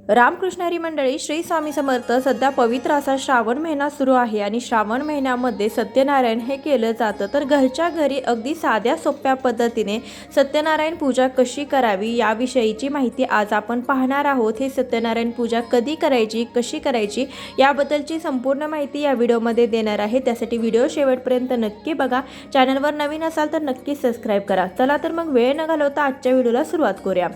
रामकृष्ण हरी मंडळी, श्री स्वामी समर्थ. सध्या पवित्र असा श्रावण महिना सुरू आहे आणि श्रावण महिन्यामध्ये सत्यनारायण हे केलं जातं. तर घरच्या घरी अगदी साध्या सोप्या पद्धतीने सत्यनारायण पूजा कशी करावी याविषयीची माहिती आज आपण पाहणार आहोत. हे सत्यनारायण पूजा कधी करायची, कशी करायची याबद्दलची संपूर्ण माहिती या व्हिडिओमध्ये देणार आहे. त्यासाठी व्हिडिओ शेवटपर्यंत नक्की बघा. चॅनलवर नवीन असाल तर नक्की सबस्क्राईब करा. चला तर मग वेळ न घालवता आजच्या व्हिडिओला सुरुवात करूया.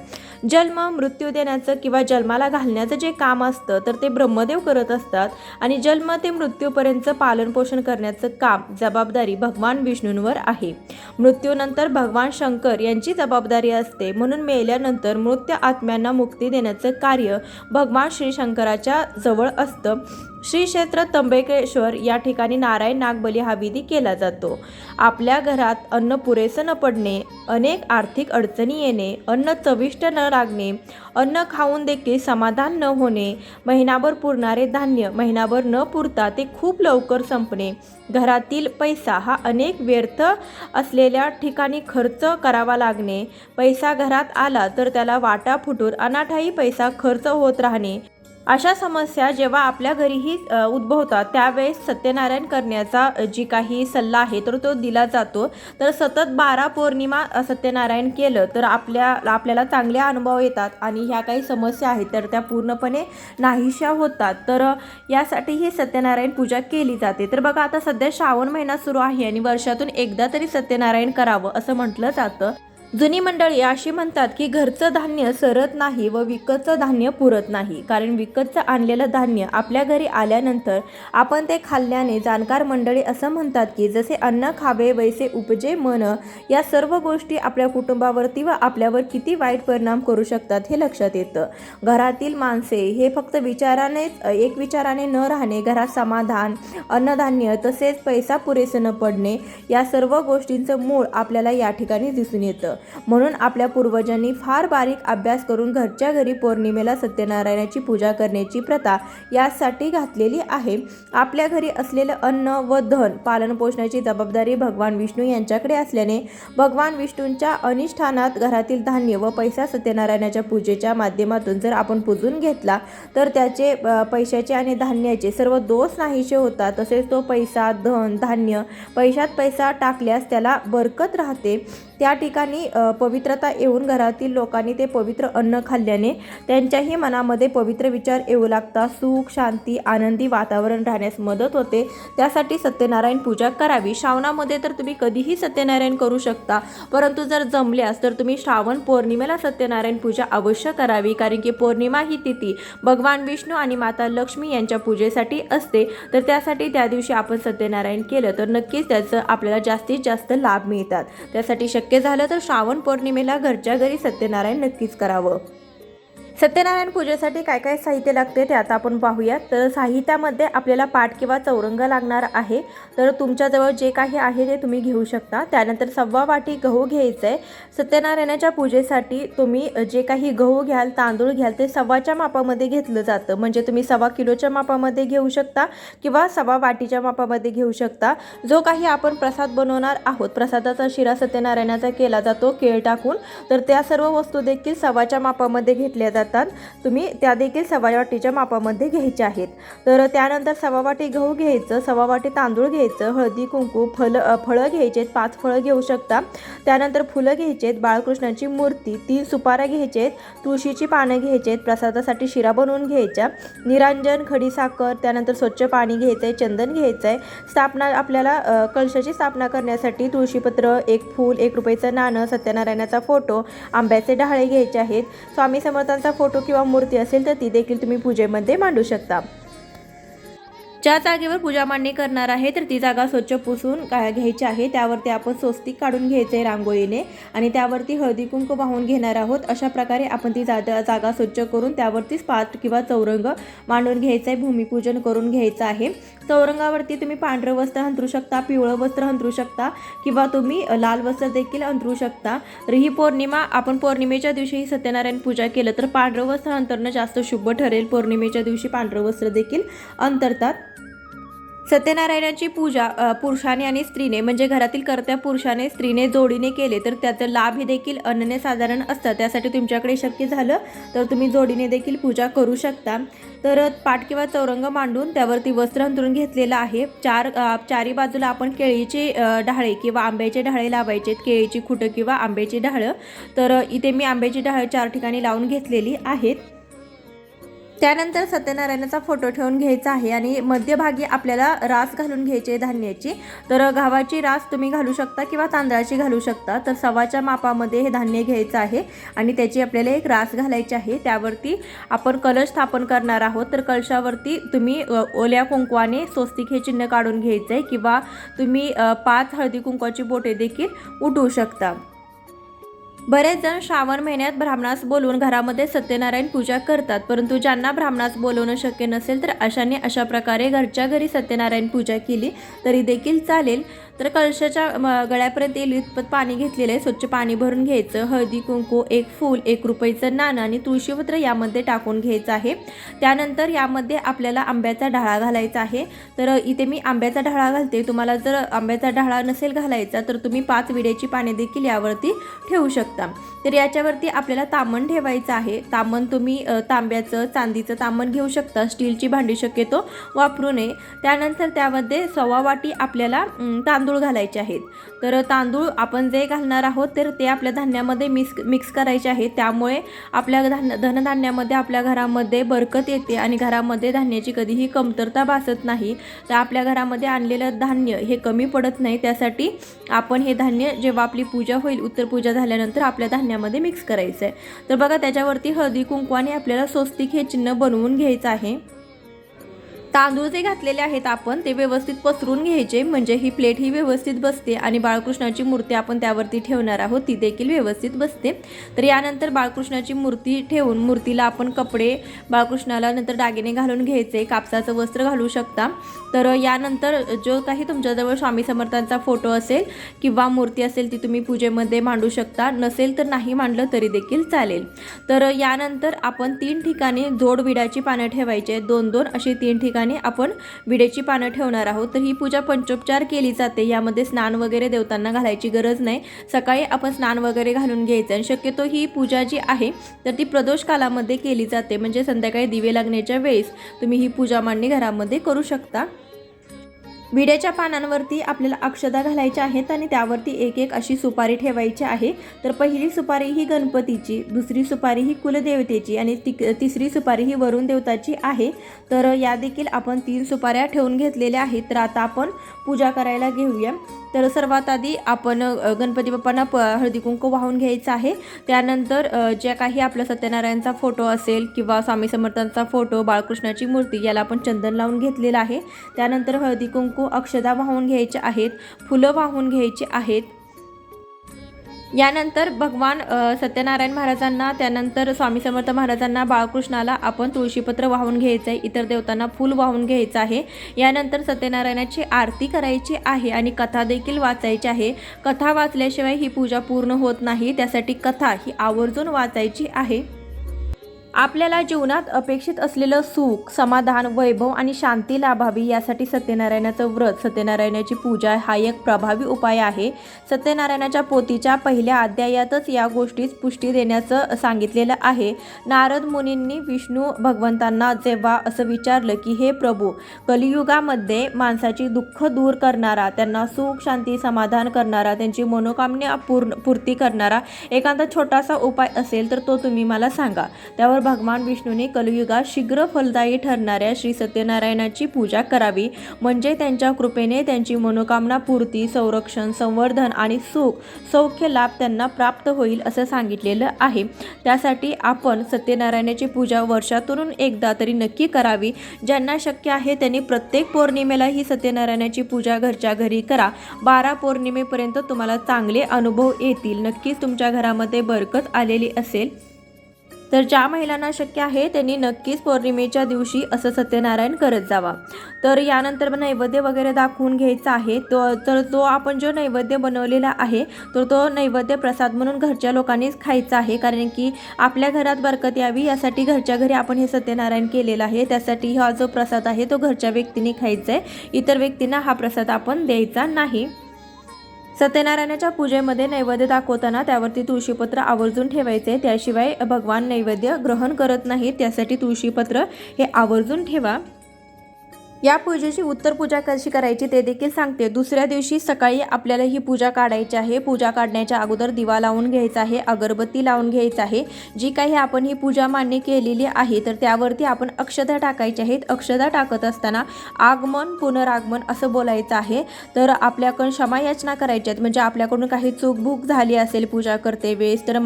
जन्म मृत्यू देण्याचं किंवा जन्माला घालण्याचं जे काम असतं तर ते ब्रह्मदेव करत असतात आणि जन्म ते मृत्यूपर्यंत पालनपोषण करण्याचं काम जबाबदारी भगवान विष्णूंवर आहे. मृत्यूनंतर भगवान शंकर यांची जबाबदारी असते. म्हणून मेल्यानंतर मृत आत्म्यांना मुक्ती देण्याचं कार्य भगवान श्री शंकराच्या जवळ असतं. श्री क्षेत्र त्र्यंबकेश्वर या ठिकाणी नारायण नागबली हा विधी केला जातो. आपल्या घरात अन्न पुरेसं न पडणे, अनेक आर्थिक अडचणी येणे, अन्न चविष्ट न लागणे, अन्न खाऊन देखील समाधान न होणे, महिनाभर पुरणारे धान्य महिनाभर न पुरता ते खूप लवकर संपणे, घरातील पैसा हा अनेक व्यर्थ असलेल्या ठिकाणी खर्च करावा लागणे, पैसा घरात आला तर त्याला वाटा फुटून अनाठायी पैसा खर्च होत राहणे, अशा समस्या जेव्हा आपल्या घरीही उद्भवतात त्यावेळेस सत्यनारायण करण्याचा जी काही सल्ला आहे तर तो दिला जातो. तर सतत 12 पौर्णिमा सत्यनारायण केलं तर आपल्याला चांगले अनुभव येतात आणि ह्या काही समस्या आहेत तर त्या पूर्णपणे नाहीशा होतात. तर यासाठी ही सत्यनारायण पूजा केली जाते. तर बघा, आता सध्या श्रावण महिना सुरू आहे आणि वर्षातून एकदा तरी सत्यनारायण करावं असं म्हटलं जातं. जुनी मंडळी अशी म्हणतात की घरचं धान्य सरत नाही व विकतचं धान्य पुरत नाही. कारण विकतचं आणलेलं धान्य आपल्या घरी आल्यानंतर आपण ते खाल्ल्याने जाणकार मंडळी असं म्हणतात की जसे अन्न खावे वैसे उपजे मन. या सर्व गोष्टी आपल्या कुटुंबावरती व आपल्यावर किती वाईट परिणाम करू शकतात हे लक्षात येतं. घरातील माणसे हे फक्त एक विचाराने न राहणे, घरात समाधान, अन्नधान्य तसेच पैसा पुरेसे न पडणे या सर्व गोष्टींचं मूळ आपल्याला या ठिकाणी दिसून येतं. म्हणून आपल्या पूर्वजांनी फार बारीक अभ्यास करून घरच्या घरी पौर्णिमेला सत्यनारायणाची पूजा करण्याची प्रथा यासाठी घातलेली आहे. आपल्या घरी असलेलं अन्न व धन पालनपोषणाची जबाबदारी भगवान विष्णू यांच्याकडे असल्याने भगवान विष्णूंच्या अनिष्ठानात घरातील धान्य व पैसा सत्यनारायणाच्या पूजेच्या माध्यमातून जर आपण पूजून घेतला तर त्याचे पैशाचे आणि धान्याचे सर्व दोष नाहीसे होतात. तसेच तो पैसा, धन, धान्य, पैशात पैसा टाकल्यास त्याला बरकत राहते. त्या ठिकाणी पवित्रता येऊन घरातील लोकांनी ते पवित्र अन्न खाल्ल्याने त्यांच्याही मनामध्ये पवित्र विचार येऊ लागतात. सुख, शांती, आनंदी वातावरण राहण्यास मदत होते. त्यासाठी सत्यनारायण पूजा करावी. श्रावणामध्ये तर तुम्ही कधीही सत्यनारायण करू शकता, परंतु जर जमल्यास तर तुम्ही श्रावण पौर्णिमेला सत्यनारायण पूजा अवश्य करावी. कारण की पौर्णिमा ही तिथी भगवान विष्णू आणि माता लक्ष्मी यांच्या पूजेसाठी असते. तर त्यासाठी त्या दिवशी आपण सत्यनारायण केलं तर नक्कीच त्याचं आपल्याला जास्तीत जास्त लाभ मिळतात. त्यासाठी शक्य झालं तर श्रावण पौर्णिमेला घरच्या घरी सत्यनारायण नक्कीच करावं. सत्यनारायण पूजेसाठी काय काय साहित्य लागते ते आता आपण पाहूयात. तर साहित्यामध्ये आपल्याला पाट किंवा चौरंग लागणार आहे. तर तुमच्याजवळ जे काही आहे ते तुम्ही घेऊ शकता. त्यानंतर 1.25 वाटी गहू घ्यायचं आहे. सत्यनारायणाच्या पूजेसाठी तुम्ही जे काही गहू घ्याल, तांदूळ घ्याल ते सव्वाच्या मापामध्ये घेतलं जातं. म्हणजे तुम्ही 1.25 किलोच्या मापामध्ये घेऊ शकता किंवा 1.25 वाटीच्या मापामध्ये घेऊ शकता. जो काही आपण प्रसाद बनवणार आहोत, प्रसादाचा शिरा सत्यनारायणाचा केला जातो केळ टाकून, तर त्या सर्व वस्तू देखील 1.25च्या मापामध्ये घेतल्या जातात. तुम्ही त्या देखील 1.25 वाटीच्या मापामध्ये घ्यायच्या आहेत. तर त्यानंतर 1.25 वाटी गहू घ्यायचं, 1.25 वाटी तांदूळ घ्यायचं, हळदी कुंकू, फळं घ्यायचे, 5 फळं घेऊ शकता. त्यानंतर फुलं घ्यायचे, बाळकृष्णाची मूर्ती, 3 सुपाऱ्या घ्यायचे, तुळशीची पानं घ्यायचे, प्रसादासाठी शिरा बनवून घ्यायच्या, निरांजन, खडीसाखर, त्यानंतर स्वच्छ पाणी घ्यायचं आहे, चंदन घ्यायचं आहे. स्थापना आपल्याला कलशाची स्थापना करण्यासाठी तुळशीपत्र, 1 फूल, 1 रुपयाचं नाणं, सत्यनारायणाचा फोटो, आंब्याचे डहाळे घ्यायचे आहेत. स्वामी समर्थांचा फोटो किंवा मूर्ती असेल तर ती देखील तुम्ही पूजेमध्ये मांडू शकता. ज्या जागेवर पूजा मांडणी करणार आहे तर ती जागा स्वच्छ पुसून घ्यायची आहे. त्यावरती आपण स्वस्तिक काढून घ्यायचं आहे रांगोळीने आणि त्यावरती हळदी कुंकू वाहून घेणार आहोत. अशा प्रकारे आपण ती जागा स्वच्छ करून त्यावरतीच पाट किंवा चौरंग मांडून घ्यायचं आहे, भूमिपूजन करून घ्यायचं आहे. चौरंगावरती तुम्ही पांढरं वस्त्र अंथरू शकता, पिवळं वस्त्र अंथरू शकता किंवा तुम्ही लाल वस्त्र देखील अंथरू शकता. तर ही पौर्णिमा आपण पौर्णिमेच्या दिवशी सत्यनारायण पूजा केलं तर पांढरं वस्त्र अंतरणं जास्त शुभ ठरेल. पौर्णिमेच्या दिवशी पांढरं वस्त्र देखील अंतरतात. सत्यनारायणाची पूजा पुरुषाने आणि स्त्रीने म्हणजे घरातील कर्त्या पुरुषाने स्त्रीने जोडीने केले तर त्याचा लाभ देखील अनन्यसाधारण असतात. त्यासाठी तुमच्याकडे शक्य झालं तर तुम्ही जोडीने देखील पूजा करू शकता. तर पाट किंवा चौरंग मांडून त्यावरती वस्त्र अंथरून घेतलेलं आहे. चारी बाजूला आपण केळीचे डहाळे किंवा आंब्याचे डहाळे लावायचे, केळीची खुटं किंवा आंब्याची डहाळं. तर इथे मी आंब्याची डहाळं 4 ठिकाणी लावून घेतलेली आहेत. त्यानंतर सत्यनारायणाचा फोटो ठेवून घ्यायचा आहे आणि मध्यभागी आपल्याला रास घालून घ्यायची आहे धान्याची. तर गव्हाची रास तुम्ही घालू शकता किंवा तांदळाची घालू शकता. तर सव्वाच्या मापामध्ये हे धान्य घ्यायचं आहे आणि त्याची आपल्याला एक रास घालायची आहे. त्यावरती आपण कलश स्थापन करणार आहोत. तर कलशावरती तुम्ही ओल्या कुंकवाने स्वस्तिक हे चिन्ह काढून घ्यायचं आहे किंवा तुम्ही 5 हळदी कुंकवाची बोटे देखील उठवू शकता. बरेच जण श्रावण महिन्यात ब्राह्मणास बोलवून घरामध्ये सत्यनारायण पूजा करतात, परंतु ज्यांना ब्राह्मणास बोलवणं शक्य नसेल तर अशाने अशा प्रकारे घरच्या घरी सत्यनारायण पूजा केली तरी देखील चालेल. तर कळशाच्या गळ्यापर्यंत येईल इतपत पाणी घेतलेलं आहे. स्वच्छ पाणी भरून घ्यायचं. हळदी कुंकू, 1 फूल, 1 रुपयाचं नाणं आणि तुळशीपत्र यामध्ये टाकून घ्यायचं आहे. त्यानंतर यामध्ये आपल्याला आंब्याचा ढाळा घालायचा आहे. तर इथे मी आंब्याचा ढाळा घालते. तुम्हाला जर आंब्याचा ढाळा नसेल घालायचा तर तुम्ही 5 विड्याची पाने देखील यावरती ठेवू शकता. तर याच्यावरती आपल्याला तामण ठेवायचं आहे. तामण तुम्ही तांब्याचं, चांदीचं तामण घेऊ शकता. स्टीलची भांडी शक्यतो वापरू नये. त्यानंतर त्यामध्ये 1.25 वाटी आपल्याला तांदूळ घालायचे आहेत. तर तांदूळ आपण जे घालणार आहोत तर ते आपल्या धान्यामध्ये मिक्स करायचे आहे. त्यामुळे आपल्या धनधान्यामध्ये आपल्या घरामध्ये बरकत येते आणि घरामध्ये धान्याची कधीही कमतरता भासत नाही. तर आपल्या घरामध्ये आणलेलं धान्य हे कमी पडत नाही. त्यासाठी आपण हे धान्य जेव्हा आपली पूजा होईल, उत्तर पूजा झाल्यानंतर आपल्या धान्यामध्ये मिक्स करायचं आहे. तर बघा त्याच्यावरती हळदी कुंकवाने आपल्याला स्वस्तिक हे चिन्ह बनवून घ्यायचं आहे. तांदूळ जे घातलेले आहेत आपण ते व्यवस्थित पसरून घ्यायचे म्हणजे ही प्लेट ही व्यवस्थित बसते आणि बाळकृष्णाची मूर्ती आपण त्यावरती ठेवणार आहोत ती देखील व्यवस्थित बसते. तर यानंतर बाळकृष्णाची मूर्ती ठेवून मूर्तीला आपण कपडे, बाळकृष्णाला नंतर दागिने घालून घ्यायचे. कापसाचं वस्त्र घालू शकता. तर यानंतर जो काही तुमच्याजवळ स्वामी समर्थांचा फोटो असेल किंवा मूर्ती असेल ती तुम्ही पूजेमध्ये मांडू शकता. नसेल तर नाही मांडलं तरी देखील चालेल. तर यानंतर आपण 3 ठिकाणी जोड विड्याची पानं ठेवायचे. 2-2 अशी 3 ठिकाणी आपण विड्याची पानं ठेवणार आहोत. तर ही पूजा पंचोपचार केली जाते. यामध्ये स्नान वगैरे देवतांना घालायची गरज नाही. सकाळी आपण स्नान वगैरे घालून घ्यायचं आणि शक्यतो ही पूजा जी आहे तर ती प्रदोष कालामध्ये केली जाते म्हणजे संध्याकाळी दिवे लागण्याच्या वेळेस तुम्ही ही पूजा मांडणी घरामध्ये करू शकता. विड्याच्या पानांवरती आपल्याला अक्षता घालायच्या आहेत आणि त्यावरती 1-1 अशी सुपारी ठेवायची आहे. तर पहिली सुपारी ही गणपतीची, दुसरी सुपारी ही कुलदेवतेची आणि तिसरी सुपारी ही वरुण देवताची आहे. तर या देखील आपण 3 सुपाऱ्या ठेवून घेतलेल्या आहेत. तर आता आपण पूजा करायला घेऊया. तर सर्वात आधी आपण गणपती बाप्पांना हळदी कुंकू वाहून घ्यायचं आहे. त्यानंतर ज्या काही आपला सत्यनारायणचा फोटो असेल किंवा स्वामी समर्थांचा फोटो, बाळकृष्णाची मूर्ती याला आपण चंदन लावून घेतलेलं आहे. त्यानंतर हळदी कुंकू, अक्षता वाहून घ्यायचे आहेत, फुलं वाहून घ्यायची आहेत. यानंतर भगवान सत्यनारायण महाराजांना, त्यानंतर स्वामी समर्थ महाराजांना, बाळकृष्णाला आपण तुळशीपत्र वाहून घ्यायचं आहे. इतर देवतांना फूल वाहून घ्यायचं आहे. यानंतर सत्यनारायणाची आरती करायची आहे आणि कथा देखील वाचायची आहे. कथा वाचल्याशिवाय ही पूजा पूर्ण होत नाही. त्यासाठी कथा ही आवर्जून वाचायची आहे. आपल्याला जीवनात अपेक्षित असलेलं सुख, समाधान, वैभव आणि शांती लाभावी यासाठी सत्यनारायणाचं व्रत, सत्यनारायणाची पूजा हा एक प्रभावी उपाय आहे. सत्यनारायणाच्या पोथीच्या पहिल्या अध्यायातच या गोष्टीस पुष्टी देण्याचं सांगितलेलं आहे. नारद मुनींनी विष्णू भगवंतांना जेव्हा असं विचारलं की हे प्रभू, कलियुगामध्ये माणसाची दुःख दूर करणारा, त्यांना सुख, शांती, समाधान करणारा, त्यांची मनोकामना पूर्ती करणारा एखादा छोटासा उपाय असेल तर तो तुम्ही मला सांगा. त्यावर भगवान विष्णूने कलियुगात शीघ्र फलदायी ठरणाऱ्या श्री सत्यनारायणाची पूजा करावी म्हणजे त्यांच्या कृपेने त्यांची मनोकामना पूर्ती, संरक्षण, संवर्धन आणि सुख, सौख्य लाभ त्यांना प्राप्त होईल असं सांगितलेलं आहे. त्यासाठी आपण सत्यनारायणाची पूजा वर्षातून एकदा तरी नक्की करावी. ज्यांना शक्य आहे त्यांनी प्रत्येक पौर्णिमेला ही सत्यनारायणाची पूजा घरच्या घरी करा. 12 पौर्णिमेपर्यंत तुम्हाला चांगले अनुभव येतील. नक्कीच तुमच्या घरामध्ये बरकत आलेली असेल. तर ज्या महिलांना शक्य आहे त्यांनी नक्कीच पौर्णिमेच्या दिवशी असं सत्यनारायण करत जावा। तर यानंतर नैवेद्य वगैरे दाखवून घ्यायचा आहे। तो आपण जो नैवेद्य बनवलेला आहे तर तो नैवेद्य प्रसाद म्हणून घरच्या लोकांनीच खायचा आहे, कारण की आपल्या घरात बरकत यावी यासाठी घरच्या घरी आपण हे सत्यनारायण केलेलं आहे। त्यासाठी हा जो प्रसाद आहे तो घरच्या व्यक्तींनी खायचा आहे, इतर व्यक्तींना हा प्रसाद आपण द्यायचा नाही। सत्यनारायणाच्या पूजेमध्ये नैवेद्य दाखवताना त्यावरती तुळशीपत्र आवर्जून ठेवायचे, त्याशिवाय भगवान नैवेद्य ग्रहण करत नाहीत, त्यासाठी तुळशीपत्र हे आवर्जून ठेवा। या पूजेची उत्तर पूजा कशी करायची ते देखील सांगते। दुसऱ्या दिवशी सकाळी आपल्याला ही पूजा काढायची आहे। पूजा काढण्याच्या अगोदर दिवा लावून घ्यायचा आहे, अगरबत्ती लावून घ्यायचा आहे। जी काही आपण ही पूजा मान्य केलेली आहे तर त्यावरती आपण अक्षता टाकायच्या आहेत। अक्षता टाकत असताना आगमन पुनरागमन असं बोलायचं आहे। तर आपल्याकडून क्षमा याचना करायच्या आहेत, म्हणजे आपल्याकडून काही चूकबूक झाली असेल पूजा करते वेळेस तर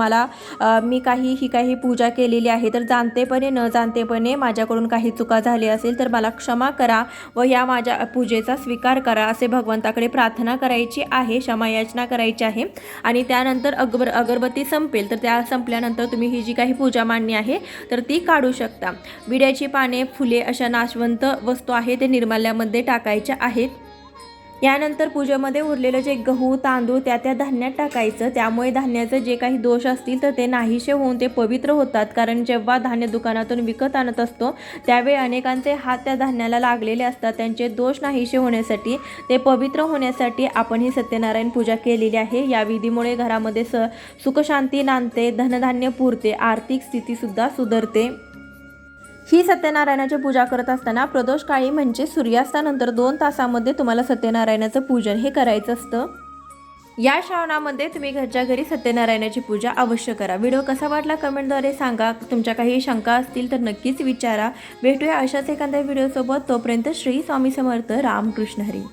मी काही पूजा केलेली आहे तर जाणतेपणे न जाणतेपणे माझ्याकडून काही चुका झाली असेल तर मला क्षमा करा व या माझ्या पूजेचा स्वीकार करा असे भगवंताकडे प्रार्थना करायची आहे, क्षमायाचना करायची आहे। आणि त्यानंतर अगरबत्ती संपेल तर त्या संपल्यानंतर तुम्ही ही जी काही पूजा मांडणी आहे तर ती काढू शकता। विड्याची पाने, फुले अशा नाशवंत वस्तू आहे ते निर्माल्यामध्ये टाकायच्या आहेत। यानंतर पूजेमध्ये उरलेलं जे गहू तांदूळ त्या धान्यात टाकायचं, त्यामुळे धान्याचे जे काही दोष असतील तर ते नाहीसे होऊन ते पवित्र होतात। कारण जेव्हा धान्य दुकानातून विकत आणत असतो त्यावेळी अनेकांचे हात त्या धान्याला लागलेले असतात, त्यांचे दोष नाहीसे होण्यासाठी ते पवित्र होण्यासाठी आपण ही सत्यनारायण पूजा केलेली आहे। या विधीमुळे घरामध्ये सुखशांती नांदते, धनधान्य पुरते, आर्थिक स्थितीसुद्धा सुधारते। ही सत्यनारायणाची पूजा करत असताना प्रदोष काळी म्हणजे सूर्यास्तानंतर 2 तासामध्ये तुम्हाला सत्यनारायणाचं पूजन हे करायचं असतं। या श्रावणामध्ये तुम्ही घरच्या घरी सत्यनारायणाची पूजा अवश्य करा। व्हिडिओ कसा वाटला कमेंटद्वारे सांगा। तुमच्या काही शंका असतील तर नक्कीच विचारा। भेटूया अशाच एखाद्या व्हिडिओसोबत, तोपर्यंत श्री स्वामी समर्थ, रामकृष्ण हरी।